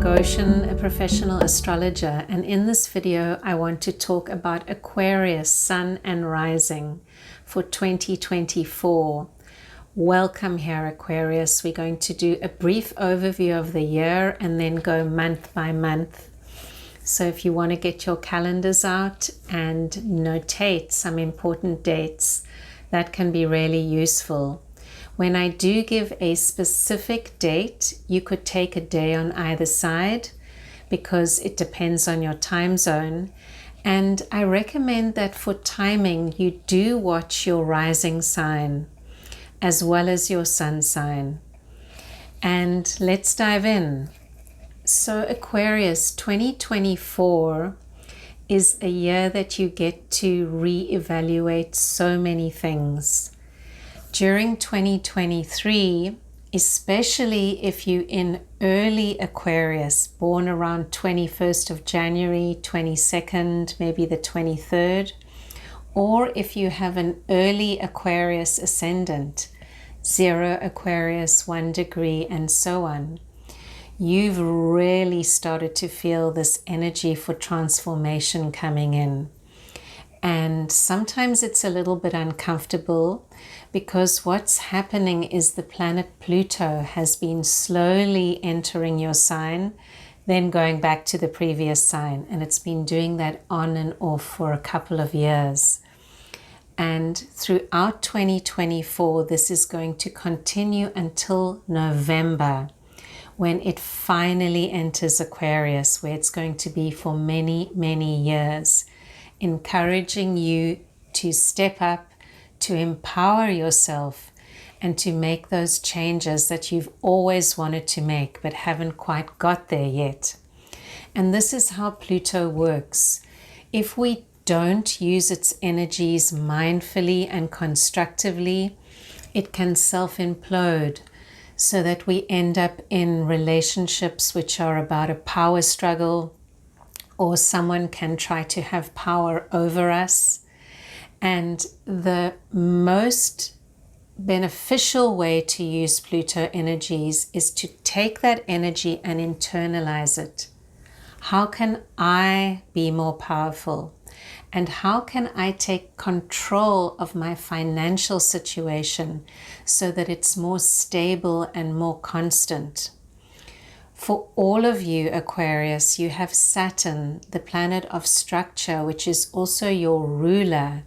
Goshen, a professional astrologer, and in this video I want to talk about Aquarius Sun and Rising for 2024. Welcome here, Aquarius. We're going to do a brief overview of the year and then go month by month. So if you want to get your calendars out and notate some important dates, that can be really useful. When I do give a specific date, you could take a day on either side because it depends on your time zone. And I recommend that for timing, you do watch your rising sign as well as your sun sign. And let's dive in. So Aquarius, 2024 is a year that you get to reevaluate so many things. During 2023, especially if you're in early Aquarius, born around 21st of January, 22nd, maybe the 23rd, or if you have an early Aquarius ascendant, 0 Aquarius, 1 degree, and so on, you've really started to feel this energy for transformation coming in. And sometimes it's a little bit uncomfortable because what's happening is the planet Pluto has been slowly entering your sign, then going back to the previous sign. And it's been doing that on and off for a couple of years. And throughout 2024, this is going to continue until November, when it finally enters Aquarius, where it's going to be for many, many years, encouraging you to step up, to empower yourself, and to make those changes that you've always wanted to make but haven't quite got there yet. And this is how Pluto works. If we don't use its energies mindfully and constructively, it can self-implode, so that we end up in relationships which are about a power struggle, or someone can try to have power over us. And the most beneficial way to use Pluto energies is to take that energy and internalize it. How can I be more powerful? And how can I take control of my financial situation so that it's more stable and more constant? For all of you, Aquarius, you have Saturn, the planet of structure, which is also your ruler,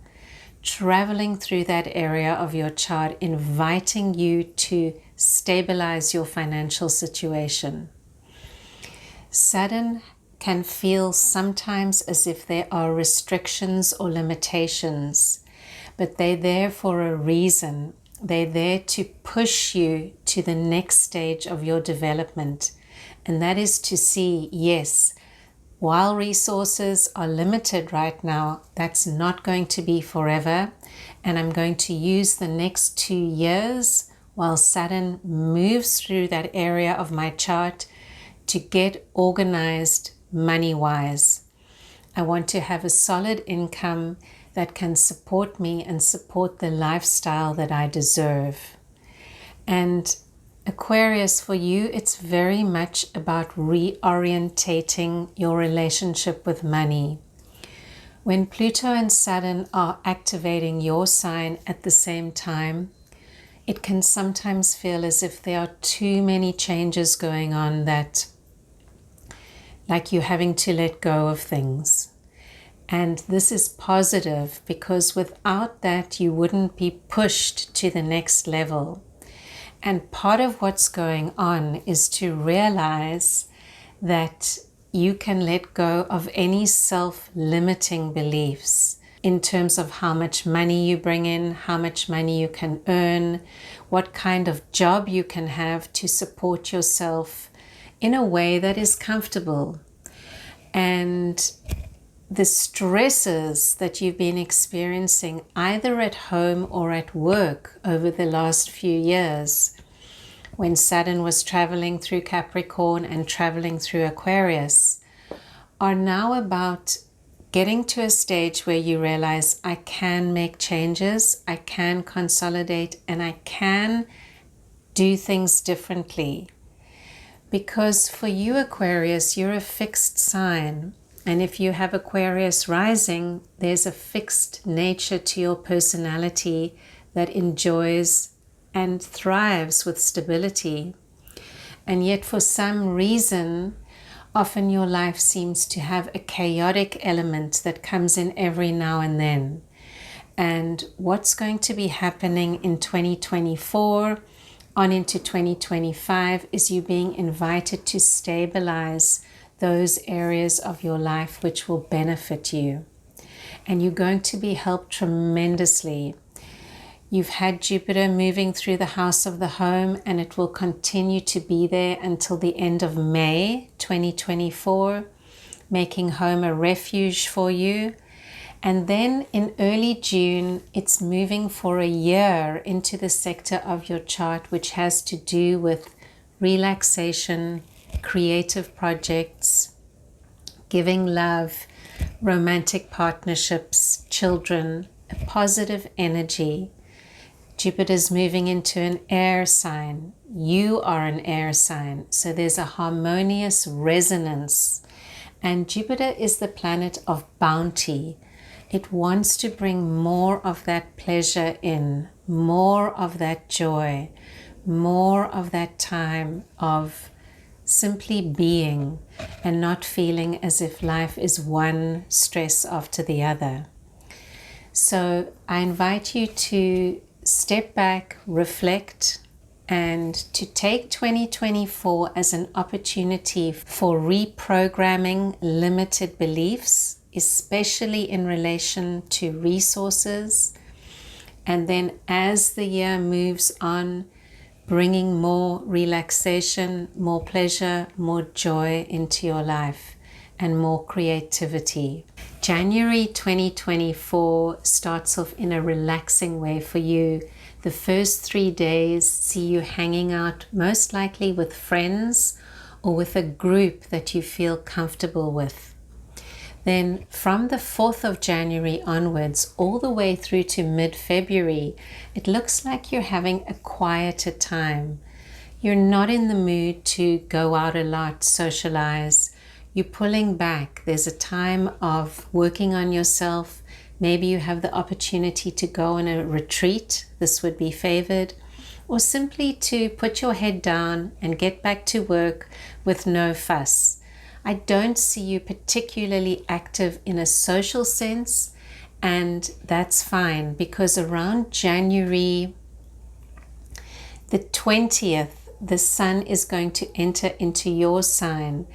traveling through that area of your chart, inviting you to stabilize your financial situation. Saturn can feel sometimes as if there are restrictions or limitations, but they're there for a reason. They're there to push you to the next stage of your development. And that is to see, yes, while resources are limited right now, that's not going to be forever. And I'm going to use the next 2 years while Saturn moves through that area of my chart to get organized money-wise. I want to have a solid income that can support me and support the lifestyle that I deserve. And Aquarius, for you, it's very much about reorientating your relationship with money. When Pluto and Saturn are activating your sign at the same time, it can sometimes feel as if there are too many changes going on, that like you're having to let go of things. And this is positive because without that, you wouldn't be pushed to the next level. And part of what's going on is to realize that you can let go of any self-limiting beliefs in terms of how much money you bring in, how much money you can earn, what kind of job you can have to support yourself in a way that is comfortable. And the stresses that you've been experiencing either at home or at work over the last few years, when Saturn was traveling through Capricorn and traveling through Aquarius, are now about getting to a stage where you realize, I can make changes, I can consolidate, and I can do things differently. Because for you, Aquarius, you're a fixed sign. And if you have Aquarius rising, there's a fixed nature to your personality that enjoys and thrives with stability. And yet for some reason, often your life seems to have a chaotic element that comes in every now and then. And what's going to be happening in 2024 on into 2025 is you being invited to stabilize those areas of your life which will benefit you. And you're going to be helped tremendously. You've had Jupiter moving through the house of the home, and it will continue to be there until the end of May 2024, making home a refuge for you. And then in early June, it's moving for a year into the sector of your chart, which has to do with relaxation, creative projects, giving love, romantic partnerships, children, a positive energy. Jupiter's moving into an air sign. You are an air sign. So there's a harmonious resonance. And Jupiter is the planet of bounty. It wants to bring more of that pleasure in, more of that joy, more of that time of simply being and not feeling as if life is one stress after the other. So I invite you to step back, reflect, and to take 2024 as an opportunity for reprogramming limited beliefs, especially in relation to resources. And then as the year moves on, bringing more relaxation, more pleasure, more joy into your life, and more creativity. January 2024 starts off in a relaxing way for you. The first 3 days see you hanging out most likely with friends or with a group that you feel comfortable with. Then from the 4th of January onwards, all the way through to mid-February, it looks like you're having a quieter time. You're not in the mood to go out a lot, socialize. You're pulling back. There's a time of working on yourself. Maybe you have the opportunity to go on a retreat. This would be favored. Or simply to put your head down and get back to work with no fuss. I don't see you particularly active in a social sense, and that's fine, because around January the 20th, the sun is going to enter into your sign.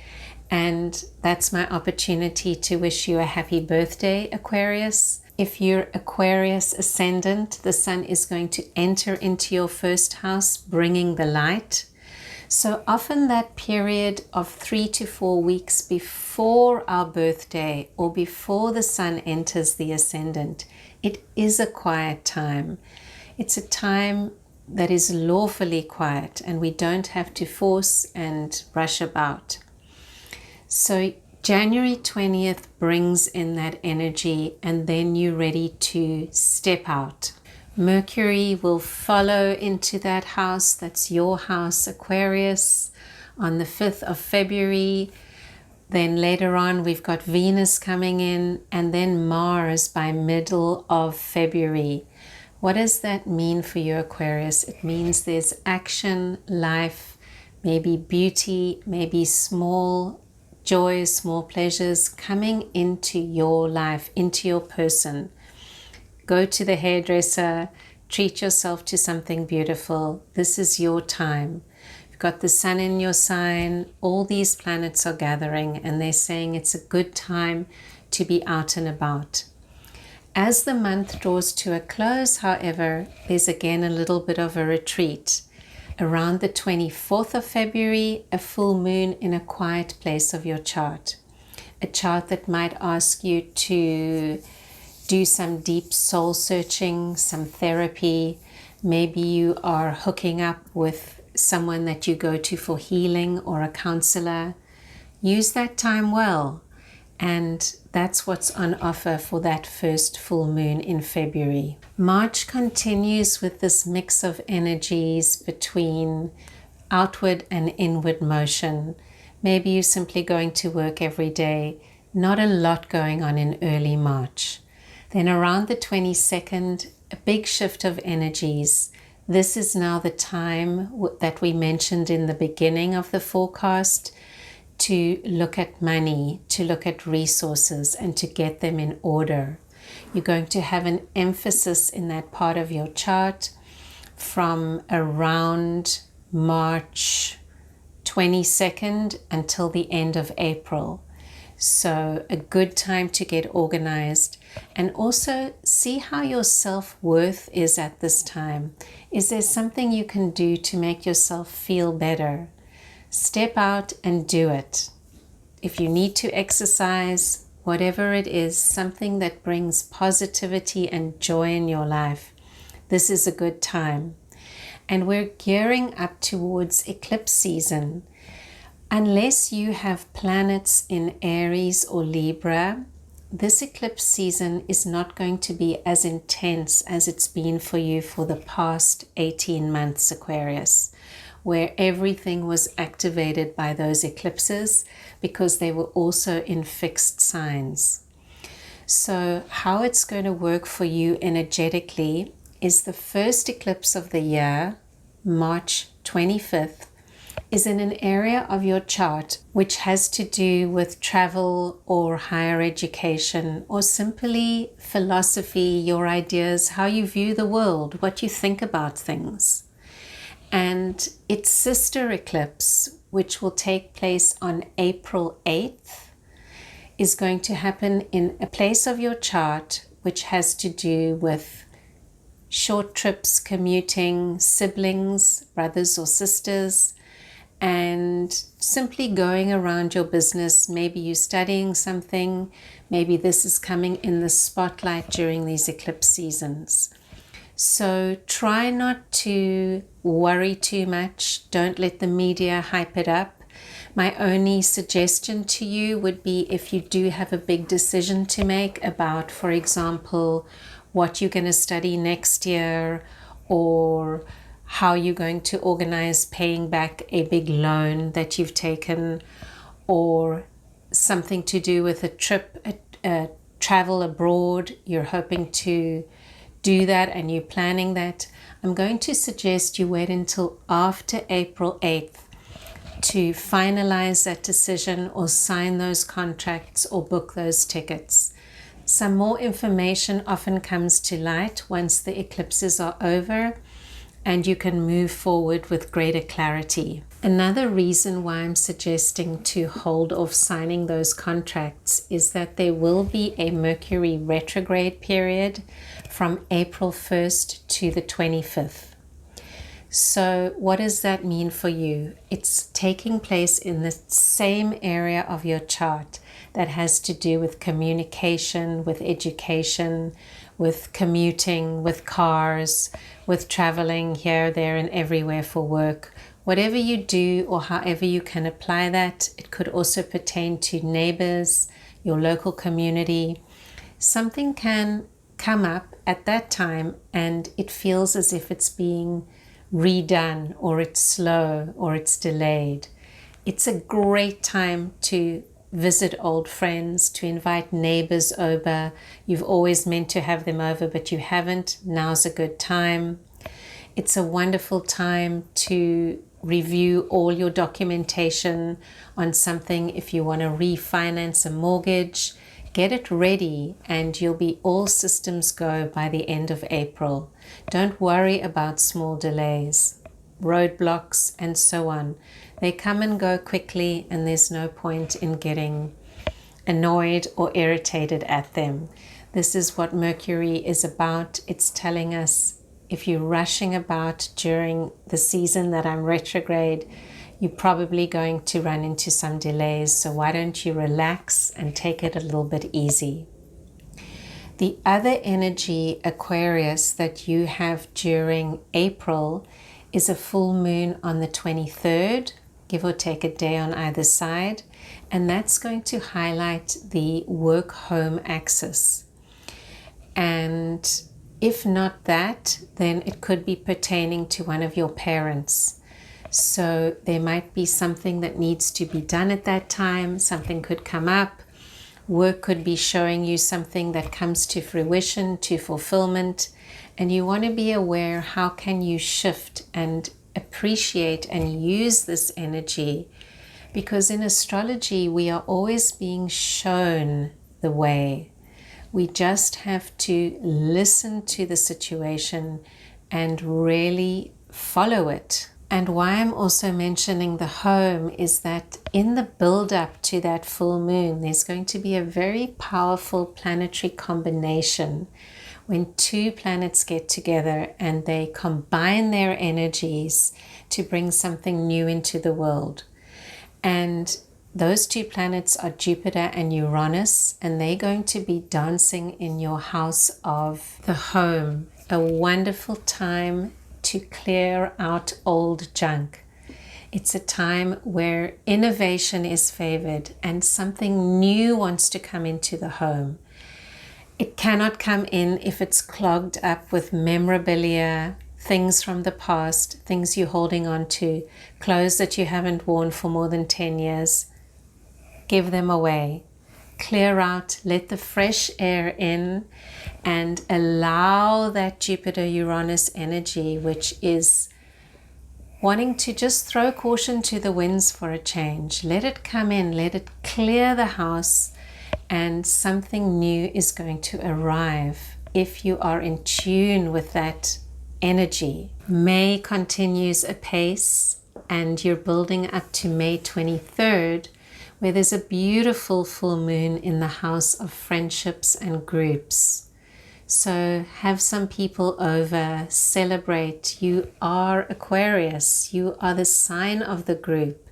And that's my opportunity to wish you a happy birthday, Aquarius. If you're Aquarius Ascendant, the sun is going to enter into your first house, bringing the light. So often that period of 3 to 4 weeks before our birthday or before the sun enters the Ascendant, it is a quiet time. It's a time that is lawfully quiet, and we don't have to force and rush about. So January 20th brings in that energy, and then you're ready to step out. Mercury will follow into that house. That's your house, Aquarius, on the 5th of February. Then later on, we've got Venus coming in, and then Mars by middle of February. What does that mean for you, Aquarius? It means there's action, life, maybe beauty, maybe small joys, small pleasures coming into your life, into your person. Go to the hairdresser, treat yourself to something beautiful. This is your time. You've got the sun in your sign. All these planets are gathering, and they're saying it's a good time to be out and about. As the month draws to a close, however, there's again a little bit of a retreat. Around the 24th of February, a full moon in a quiet place of your chart. A chart that might ask you to do some deep soul searching, some therapy. Maybe you are hooking up with someone that you go to for healing or a counselor. Use that time well. And that's what's on offer for that first full moon in February. March continues with this mix of energies between outward and inward motion. Maybe you're simply going to work every day. Not a lot going on in early March. Then around the 22nd, a big shift of energies. This is now the time that we mentioned in the beginning of the forecast to look at money, to look at resources, and to get them in order. You're going to have an emphasis in that part of your chart from around March 22nd until the end of April. So a good time to get organized, and also see how your self-worth is at this time. Is there something you can do to make yourself feel better? Step out and do it. If you need to exercise, whatever it is, something that brings positivity and joy in your life, this is a good time. And we're gearing up towards eclipse season. Unless you have planets in Aries or Libra, this eclipse season is not going to be as intense as it's been for you for the past 18 months, Aquarius, where everything was activated by those eclipses because they were also in fixed signs. So how it's going to work for you energetically is the first eclipse of the year, March 25th, is in an area of your chart which has to do with travel or higher education, or simply philosophy, your ideas, how you view the world, what you think about things. And its sister eclipse, which will take place on April 8th, is going to happen in a place of your chart which has to do with short trips, commuting, siblings, brothers or sisters, and simply going around your business. Maybe you're studying something. Maybe this is coming in the spotlight during these eclipse seasons. So try not to worry too much. Don't let the media hype it up. My only suggestion to you would be, if you do have a big decision to make about, for example, what you're going to study next year, or how you're going to organize paying back a big loan that you've taken, or something to do with a trip, a travel abroad, you're hoping to do that and you're planning that, I'm going to suggest you wait until after April 8th to finalize that decision, or sign those contracts, or book those tickets. Some more information often comes to light once the eclipses are over, and you can move forward with greater clarity. Another reason why I'm suggesting to hold off signing those contracts is that there will be a Mercury retrograde period from April 1st to the 25th. So what does that mean for you? It's taking place in the same area of your chart that has to do with communication, with education, with commuting, with cars, with traveling here, there, and everywhere for work. Whatever you do, or however you can apply that, it could also pertain to neighbors, your local community. Something can come up at that time and it feels as if it's being redone, or it's slow, or it's delayed. It's a great time to visit old friends, to invite neighbors over. You've always meant to have them over, but you haven't. Now's a good time. It's a wonderful time to review all your documentation on something. If you want to refinance a mortgage, get it ready, and you'll be all systems go by the end of April. Don't worry about small delays, roadblocks, and so on. They come and go quickly, and there's no point in getting annoyed or irritated at them. This is what Mercury is about. It's telling us, if you're rushing about during the season that I'm retrograde, you're probably going to run into some delays. So why don't you relax and take it a little bit easy? The other energy, Aquarius, that you have during April is a full moon on the 23rd, give or take a day on either side. And that's going to highlight the work-home axis. And if not that, then it could be pertaining to one of your parents. So there might be something that needs to be done at that time. Something could come up. Work could be showing you something that comes to fruition, to fulfillment. And you want to be aware, how can you shift and appreciate and use this energy? Because in astrology, we are always being shown the way. We just have to listen to the situation and really follow it. And why I'm also mentioning the home is that in the build-up to that full moon, there's going to be a very powerful planetary combination when two planets get together and they combine their energies to bring something new into the world. And those two planets are Jupiter and Uranus, and they're going to be dancing in your house of the home. A wonderful time to clear out old junk. It's a time where innovation is favored and something new wants to come into the home. It cannot come in if it's clogged up with memorabilia, things from the past, things you're holding on to, clothes that you haven't worn for more than 10 years. Give them away. Clear out, let the fresh air in, and allow that Jupiter-Uranus energy, which is wanting to just throw caution to the winds for a change. Let it come in, let it clear the house, and something new is going to arrive if you are in tune with that energy. May continues apace, and you're building up to May 23rd, where there's a beautiful full moon in the house of friendships and groups. So have some people over, celebrate. You are Aquarius, you are the sign of the group,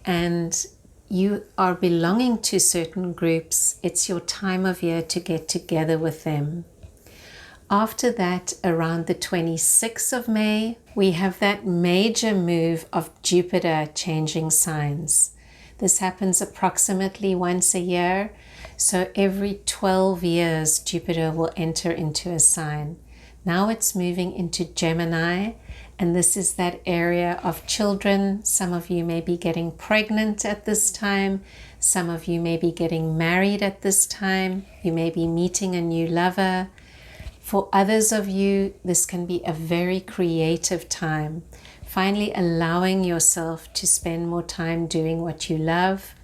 and you are belonging to certain groups. It's your time of year to get together with them. After that, around the 26th of May, we have that major move of Jupiter changing signs. This happens approximately once a year. So every 12 years, Jupiter will enter into a sign. Now it's moving into Gemini, and this is that area of children. Some of you may be getting pregnant at this time. Some of you may be getting married at this time. You may be meeting a new lover. For others of you, this can be a very creative time. Finally allowing yourself to spend more time doing what you love,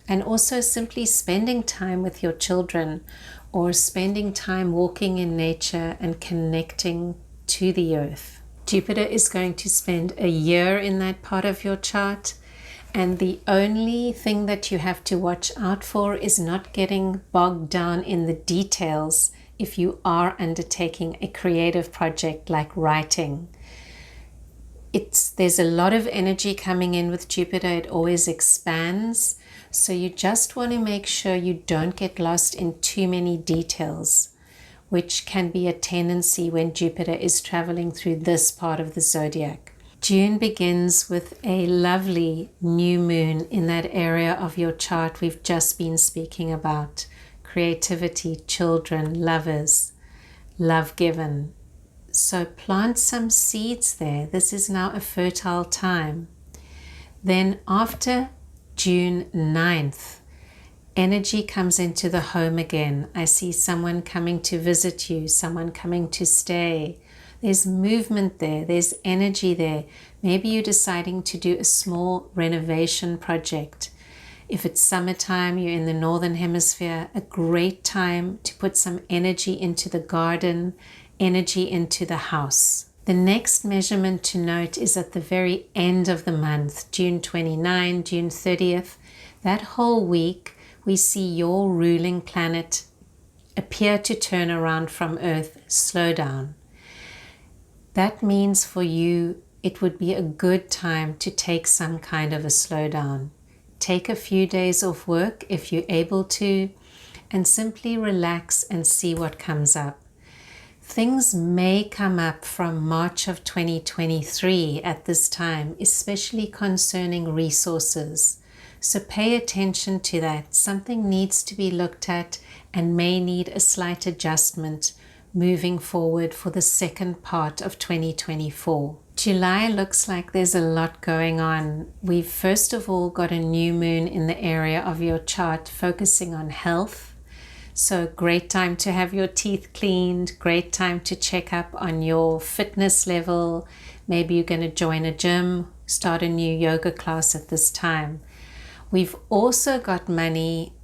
and also simply spending time with your children, or spending time walking in nature and connecting to the earth. Jupiter is going to spend a year in that part of your chart, and the only thing that you have to watch out for is not getting bogged down in the details if you are undertaking a creative project like writing. There's a lot of energy coming in with Jupiter. It always expands. So you just want to make sure you don't get lost in too many details, which can be a tendency when Jupiter is traveling through this part of the zodiac. June begins with a lovely new moon in that area of your chart we've just been speaking about. Creativity, children, lovers, love given. So plant some seeds there. This is now a fertile time. Then after June 9th, energy comes into the home again. I see someone coming to visit you, someone coming to stay. There's movement there, there's energy there. Maybe you're deciding to do a small renovation project. If it's summertime, you're in the northern hemisphere, a great time to put some energy into the garden, energy into the house. The next measurement to note is at the very end of the month, June 29, June 30th. That whole week, we see your ruling planet appear to turn around from Earth, slow down. That means for you, it would be a good time to take some kind of a slowdown. Take a few days off work if you're able to, and simply relax and see what comes up. Things may come up from March of 2023 at this time, especially concerning resources. So pay attention to that. Something needs to be looked at and may need a slight adjustment moving forward for the second part of 2024. July looks like there's a lot going on. We've first of all got a new moon in the area of your chart focusing on health. So great time to have your teeth cleaned, great time to check up on your fitness level. Maybe you're going to join a gym, start a new yoga class at this time. We've also got money.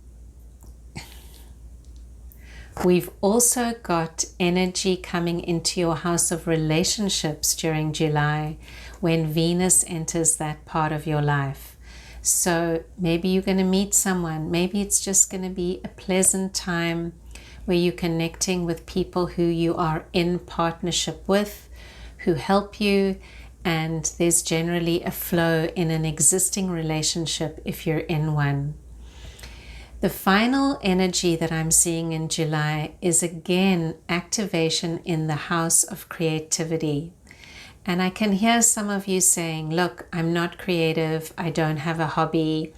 We've also got energy coming into your house of relationships during July when Venus enters that part of your life. So maybe you're going to meet someone. Maybe it's just going to be a pleasant time where you're connecting with people who you are in partnership with, who help you, and there's generally a flow in an existing relationship if you're in one. The final energy that I'm seeing in July is again activation in the house of creativity. And I can hear some of you saying, look, I'm not creative, I don't have a hobby,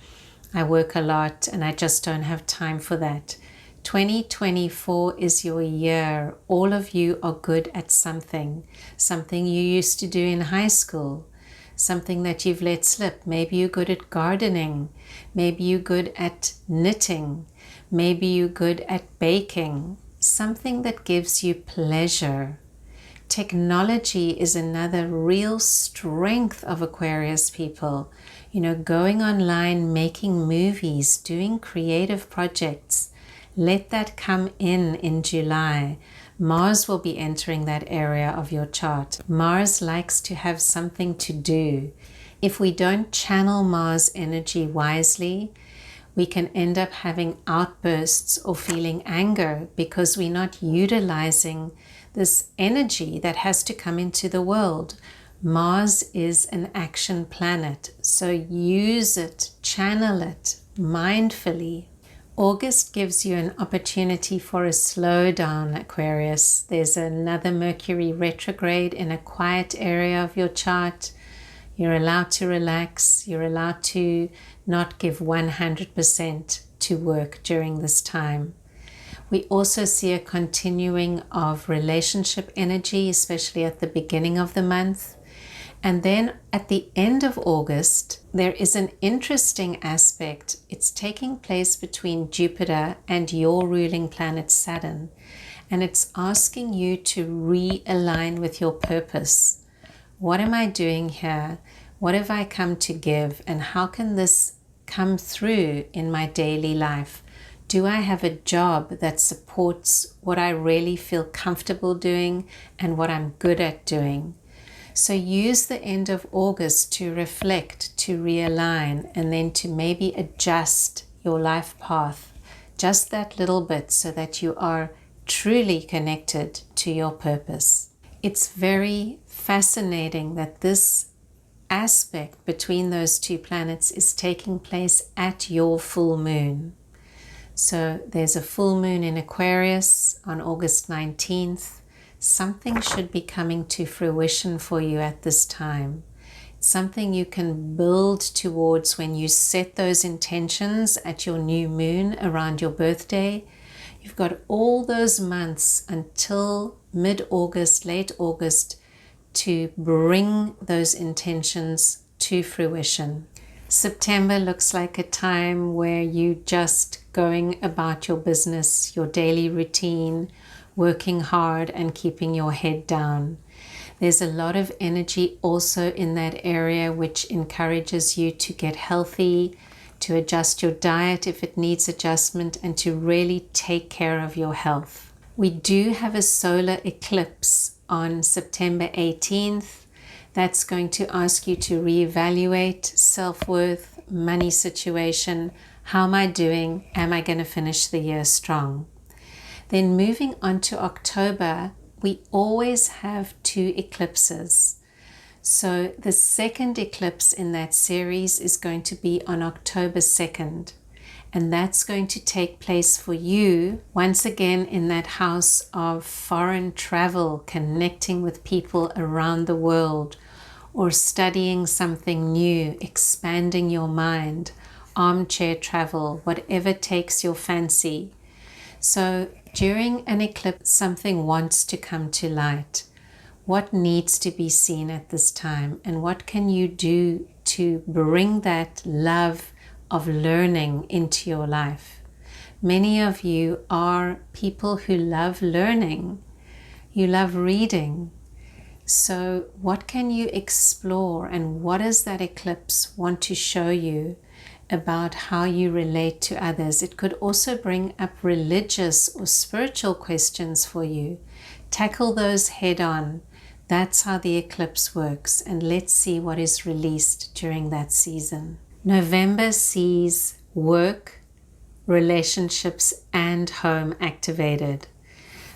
I work a lot and I just don't have time for that. 2024 is your year. All of you are good at something you used to do in high school, something that you've let slip. Maybe you're good at gardening. Maybe you're good at knitting. Maybe you're good at baking. Something that gives you pleasure. Technology is another real strength of Aquarius people. You know, going online, making movies, doing creative projects. Let that come in July. Mars will be entering that area of your chart. Mars likes to have something to do. If we don't channel Mars energy wisely, we can end up having outbursts or feeling anger because we're not utilizing this energy that has to come into the world. Mars is an action planet, so use it, channel it mindfully. August gives you an opportunity for a slowdown, Aquarius. There's another Mercury retrograde in a quiet area of your chart. You're allowed to relax. You're allowed to not give 100% to work during this time. We also see a continuing of relationship energy, especially at the beginning of the month. And then at the end of August, there is an interesting aspect. It's taking place between Jupiter and your ruling planet Saturn. And it's asking you to realign with your purpose. What am I doing here? What have I come to give? And how can this come through in my daily life? Do I have a job that supports what I really feel comfortable doing and what I'm good at doing? So use the end of August to reflect, to realign, and then to maybe adjust your life path just that little bit so that you are truly connected to your purpose. It's very fascinating that this aspect between those two planets is taking place at your full moon. So there's a full moon in Aquarius on August 19th. Something should be coming to fruition for you at this time. It's something you can build towards when you set those intentions at your new moon around your birthday. You've got all those months until mid-August, late August to bring those intentions to fruition. September looks like a time where you just going about your business, your daily routine, working hard and keeping your head down. There's a lot of energy also in that area which encourages you to get healthy, to adjust your diet if it needs adjustment, and to really take care of your health. We do have a solar eclipse on September 18th. That's going to ask you to reevaluate self-worth, money situation. How am I doing? Am I going to finish the year strong? Then moving on to October, we always have two eclipses. So the second eclipse in that series is going to be on October 2nd. And that's going to take place for you once again in that house of foreign travel, connecting with people around the world, or studying something new, expanding your mind, armchair travel, whatever takes your fancy. So during an eclipse, something wants to come to light. What needs to be seen at this time, and what can you do to bring that love of learning into your life? Many of you are people who love learning. You love reading. So what can you explore, and what does that eclipse want to show you about how you relate to others? It could also bring up religious or spiritual questions for you. Tackle those head on. That's how the eclipse works, and let's see what is released during that season. November sees work, relationships, and home activated.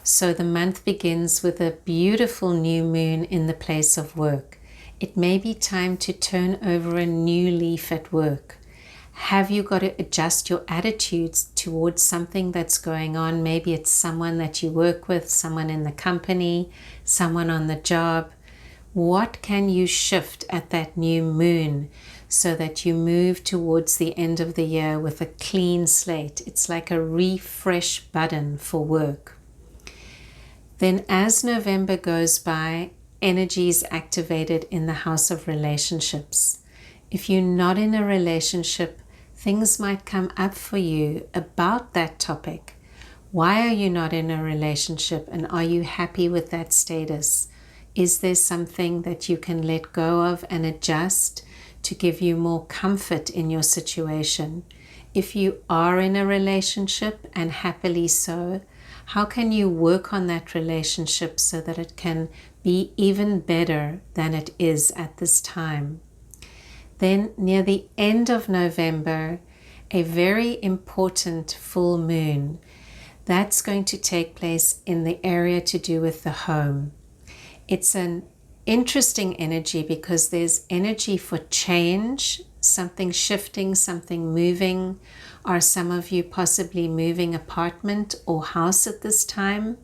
So the month begins with a beautiful new moon in the place of work. It may be time to turn over a new leaf at work. Have you got to adjust your attitudes towards something that's going on? Maybe it's someone that you work with, someone in the company, someone on the job. What can you shift at that new moon so that you move towards the end of the year with a clean slate? It's like a refresh button for work. Then as November goes by, energy is activated in the house of relationships. If you're not in a relationship, things might come up for you about that topic. Why are you not in a relationship, and are you happy with that status? Is there something that you can let go of and adjust to give you more comfort in your situation? If you are in a relationship, and happily so, how can you work on that relationship so that it can be even better than it is at this time? Then near the end of November, a very important full moon. That's going to take place in the area to do with the home. It's an interesting energy because there's energy for change, something shifting, something moving. Are some of you possibly moving apartment or house at this time?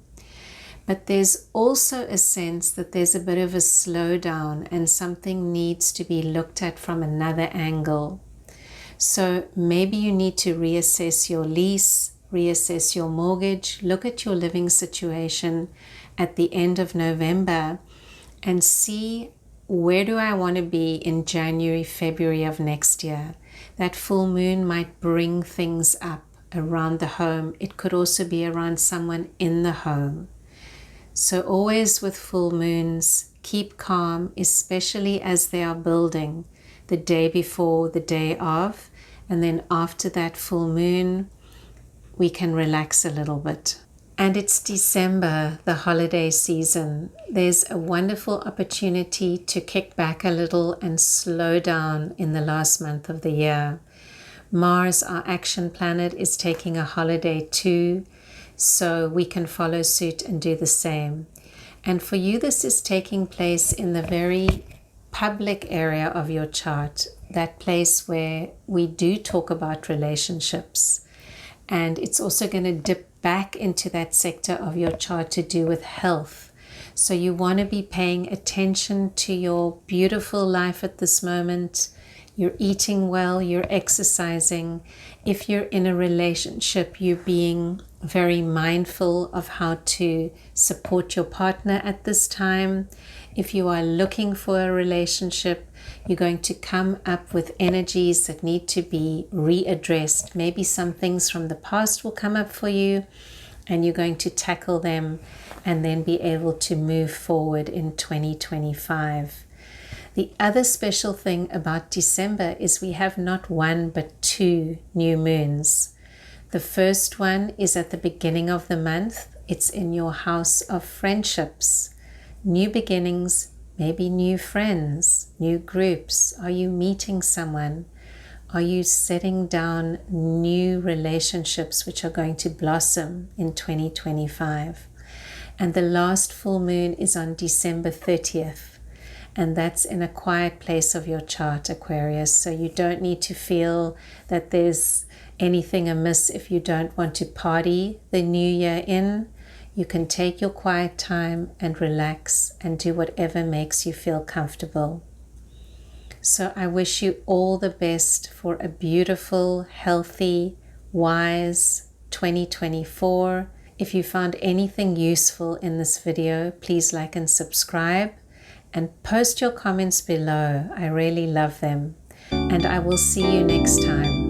But there's also a sense that there's a bit of a slowdown and something needs to be looked at from another angle. So maybe you need to reassess your lease, reassess your mortgage, look at your living situation at the end of November and see, where do I want to be in January, February of next year? That full moon might bring things up around the home. It could also be around someone in the home. So always with full moons, keep calm, especially as they are building, the day before, the day of, and then after that full moon, we can relax a little bit. And it's December, the holiday season. There's a wonderful opportunity to kick back a little and slow down in the last month of the year. Mars, our action planet, is taking a holiday too, so we can follow suit and do the same. And for you, this is taking place in the very public area of your chart, that place where we do talk about relationships. And it's also going to dip back into that sector of your chart to do with health. So you want to be paying attention to your beautiful life at this moment. You're eating well, you're exercising. If you're in a relationship, you're being very mindful of how to support your partner at this time. If you are looking for a relationship, you're going to come up with energies that need to be readdressed. Maybe some things from the past will come up for you, and you're going to tackle them and then be able to move forward in 2025. The other special thing about December is we have not one but two new moons. The first one is at the beginning of the month. It's in your house of friendships, new beginnings, maybe new friends, new groups. Are you meeting someone? Are you setting down new relationships which are going to blossom in 2025? And the last full moon is on December 30th. And that's in a quiet place of your chart, Aquarius. So you don't need to feel that there's anything amiss if you don't want to party the new year in. You can take your quiet time and relax and do whatever makes you feel comfortable. So I wish you all the best for a beautiful, healthy, wise 2024. If you found anything useful in this video, please like and subscribe and post your comments below. I really love them. And I will see you next time.